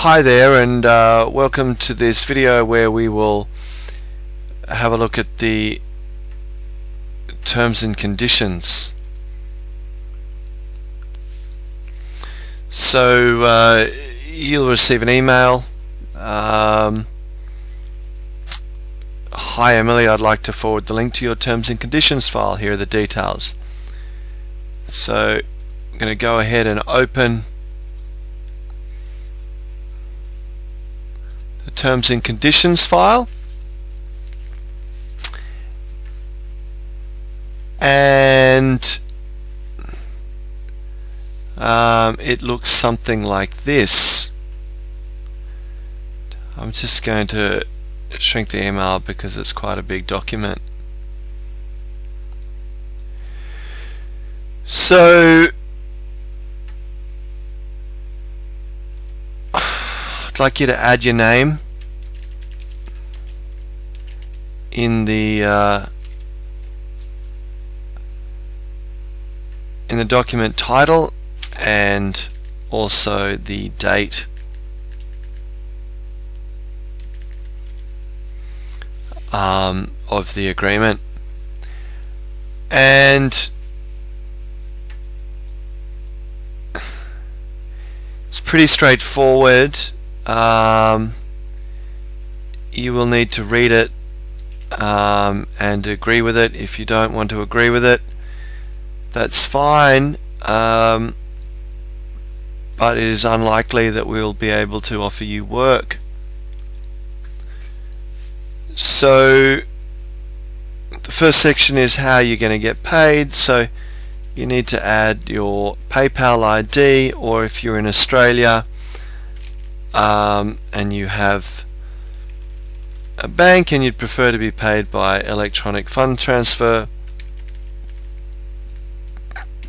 Hi there, and welcome to this video where we will have a look at the terms and conditions. So you'll receive an email. Hi Emily, I'd like to forward the link to your terms and conditions file. Here are the details. So I'm going to go ahead and open the terms and conditions file, and it looks something like this. I'm just going to shrink the email because it's quite a big document. So I'd like you to add your name in the document title and also the date of the agreement. And it's pretty straightforward. You will need to read it and agree with it. If you don't want to agree with it, that's fine, but it is unlikely that we'll be able to offer you work. So the first section is how you're going to get paid. So you need to add your PayPal ID, or if you're in Australia and you have a bank and you'd prefer to be paid by electronic fund transfer,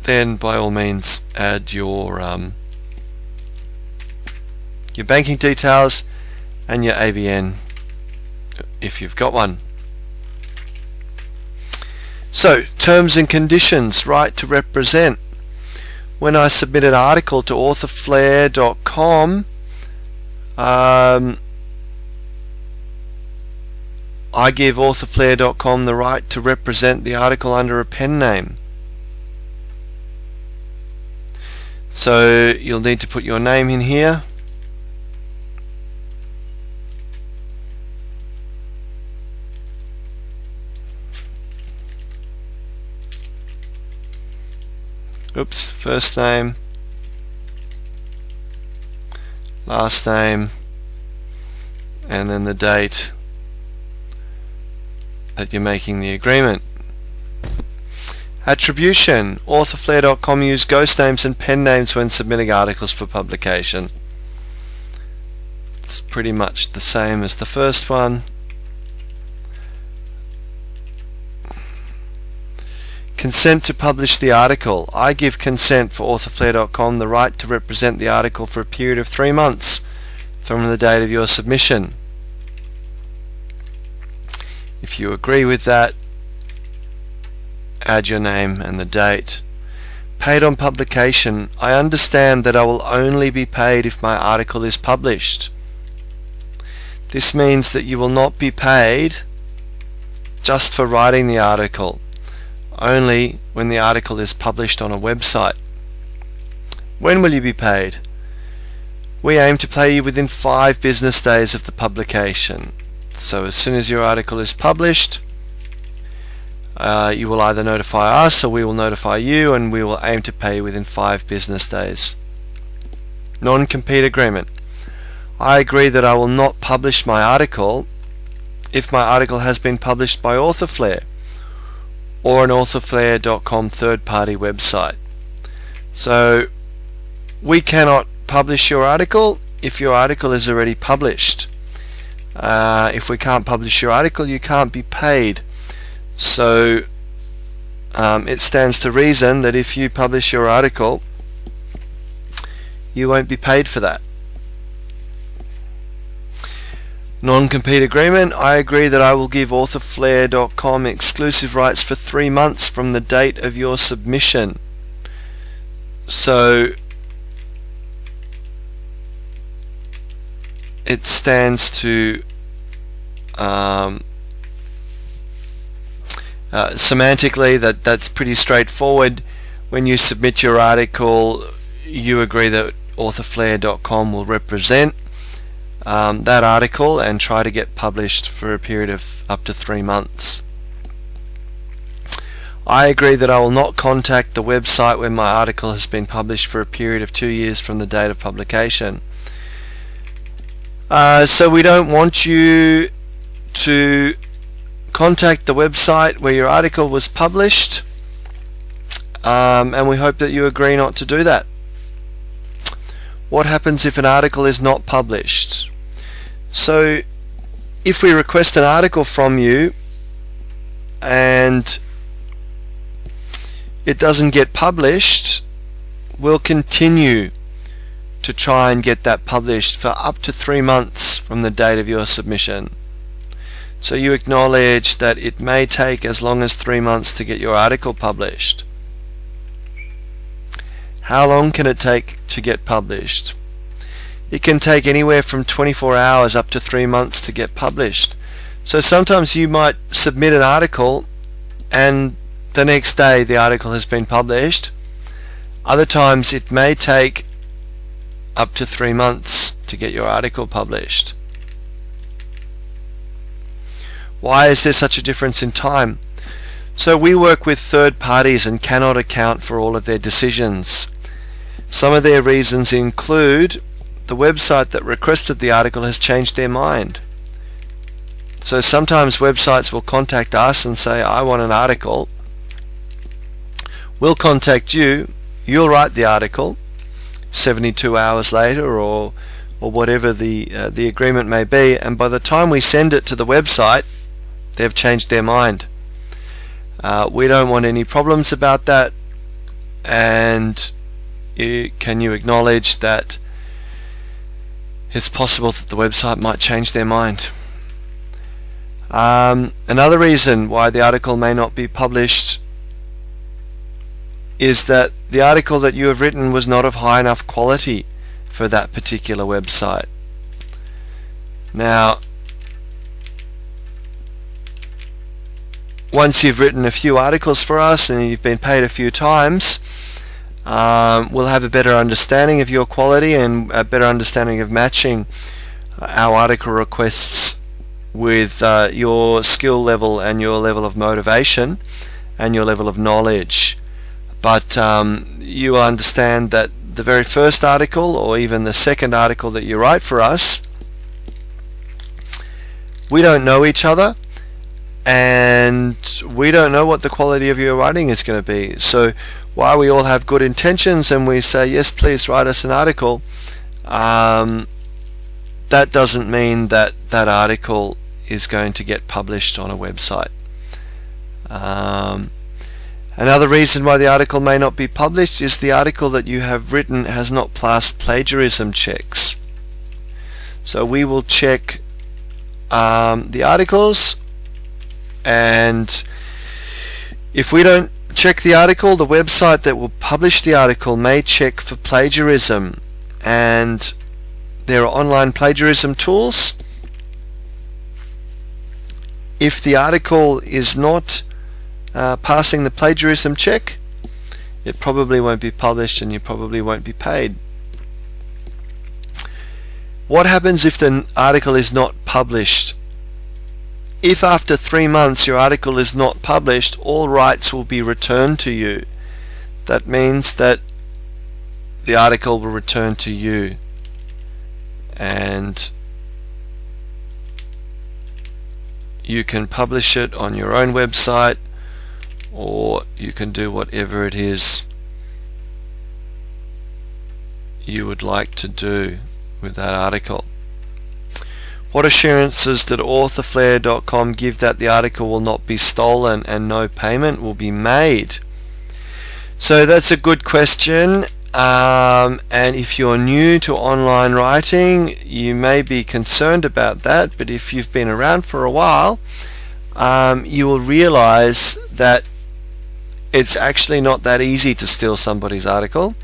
then by all means add your banking details and your ABN if you've got one. So, terms and conditions, right to represent. When I submit an article to AuthorFlair.com, I give AuthorFlair.com the right to represent the article under a pen name. So you'll need to put your name in here. Oops, first name, last name, and then the date that you're making the agreement. Attribution. AuthorFlair.com use ghost names and pen names when submitting articles for publication. It's pretty much the same as the first one. Consent to publish the article. I give consent for AuthorFlair.com the right to represent the article for a period of 3 months from the date of your submission. If you agree with that, add your name and the date. Paid on publication. I understand that I will only be paid if my article is published. This means that you will not be paid just for writing the article, only when the article is published on a website. When will you be paid? We aim to pay you within 5 business days of the publication. So as soon as your article is published, you will either notify us or we will notify you, and we will aim to pay you within 5 business days. Non-compete agreement. I agree that I will not publish my article if my article has been published by AuthorFlair or an AuthorFlair.com third-party website. So we cannot publish your article if your article is already published. If we can't publish your article, you can't be paid. So it stands to reason that if you publish your article, you won't be paid for that. Non-compete agreement. I agree that I will give AuthorFlair.com exclusive rights for 3 months from the date of your submission. So it stands to semantically that's pretty straightforward. When you submit your article, you agree that AuthorFlair.com will represent that article and try to get published for a period of up to 3 months. I agree that I will not contact the website when my article has been published for a period of 2 years from the date of publication. So we don't want you to contact the website where your article was published, and we hope that you agree not to do that. What happens if an article is not published? So if we request an article from you and it doesn't get published, we'll continue to try and get that published for up to 3 months from the date of your submission. So you acknowledge that it may take as long as 3 months to get your article published. How long can it take to get published? It can take anywhere from 24 hours up to 3 months to get published. So sometimes you might submit an article and the next day the article has been published. Other times it may take up to 3 months to get your article published. Why is there such a difference in time? So we work with third parties and cannot account for all of their decisions. Some of their reasons include the website that requested the article has changed their mind. So sometimes websites will contact us and say, I want an article. We'll contact you, you'll write the article 72 hours later or whatever the agreement may be, and by the time we send it to the website they've changed their mind. We don't want any problems about that, and can you acknowledge that it's possible that the website might change their mind. Another reason why the article may not be published is that the article that you have written was not of high enough quality for that particular website. Now, once you've written a few articles for us and you've been paid a few times, we'll have a better understanding of your quality and a better understanding of matching our article requests with your skill level and your level of motivation and your level of knowledge. But you will understand that the very first article or even the second article that you write for us, we don't know each other and we don't know what the quality of your writing is going to be. So while we all have good intentions and we say, yes, please write us an article, that doesn't mean that that article is going to get published on a website. Another reason why the article may not be published is the article that you have written has not passed plagiarism checks. So we will check the articles, and if we don't check the article, the website that will publish the article may check for plagiarism, and there are online plagiarism tools. If the article is not passing the plagiarism check, it probably won't be published and you probably won't be paid. What happens if the article is not published? If after 3 months your article is not published, all rights will be returned to you. That means that the article will return to you, and you can publish it on your own website, or you can do whatever it is you would like to do with that article. What assurances did AuthorFlair.com give that the article will not be stolen and no payment will be made? So that's a good question, and if you're new to online writing, you may be concerned about that, but if you've been around for a while, you will realize that it's actually not that easy to steal somebody's article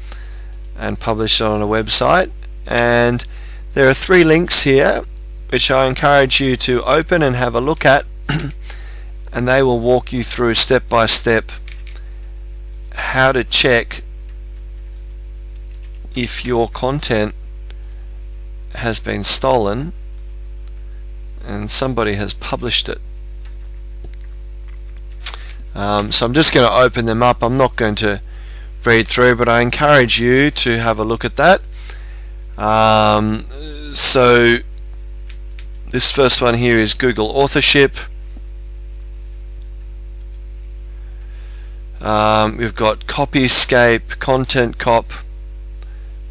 and publish it on a website, and There are 3 links here which I encourage you to open and have a look at, and they will walk you through step by step how to check if your content has been stolen and somebody has published it. So I'm just going to open them up. I'm not going to read through, but I encourage you to have a look at that. So this first one here is Google authorship. We've got Copyscape, Content Cop,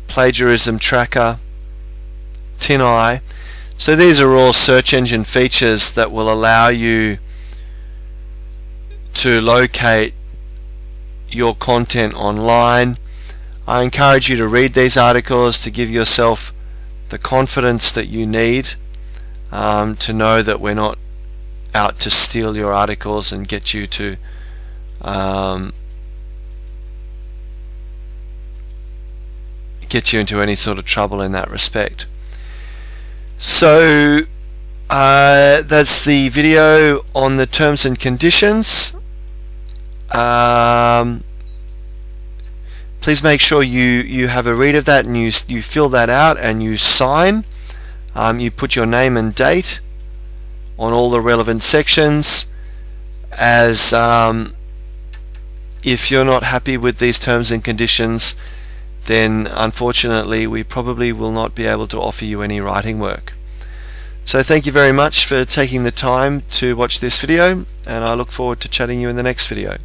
Plagiarism Tracker, TinEye. So these are all search engine features that will allow you to locate your content online. I encourage you to read these articles to give yourself the confidence that you need to know that we're not out to steal your articles and get you to get you into any sort of trouble in that respect. So that's the video on the terms and conditions. Please make sure you have a read of that and you fill that out and you sign. You put your name and date on all the relevant sections, as if you're not happy with these terms and conditions, then unfortunately we probably will not be able to offer you any writing work. So thank you very much for taking the time to watch this video, and I look forward to chatting you in the next video.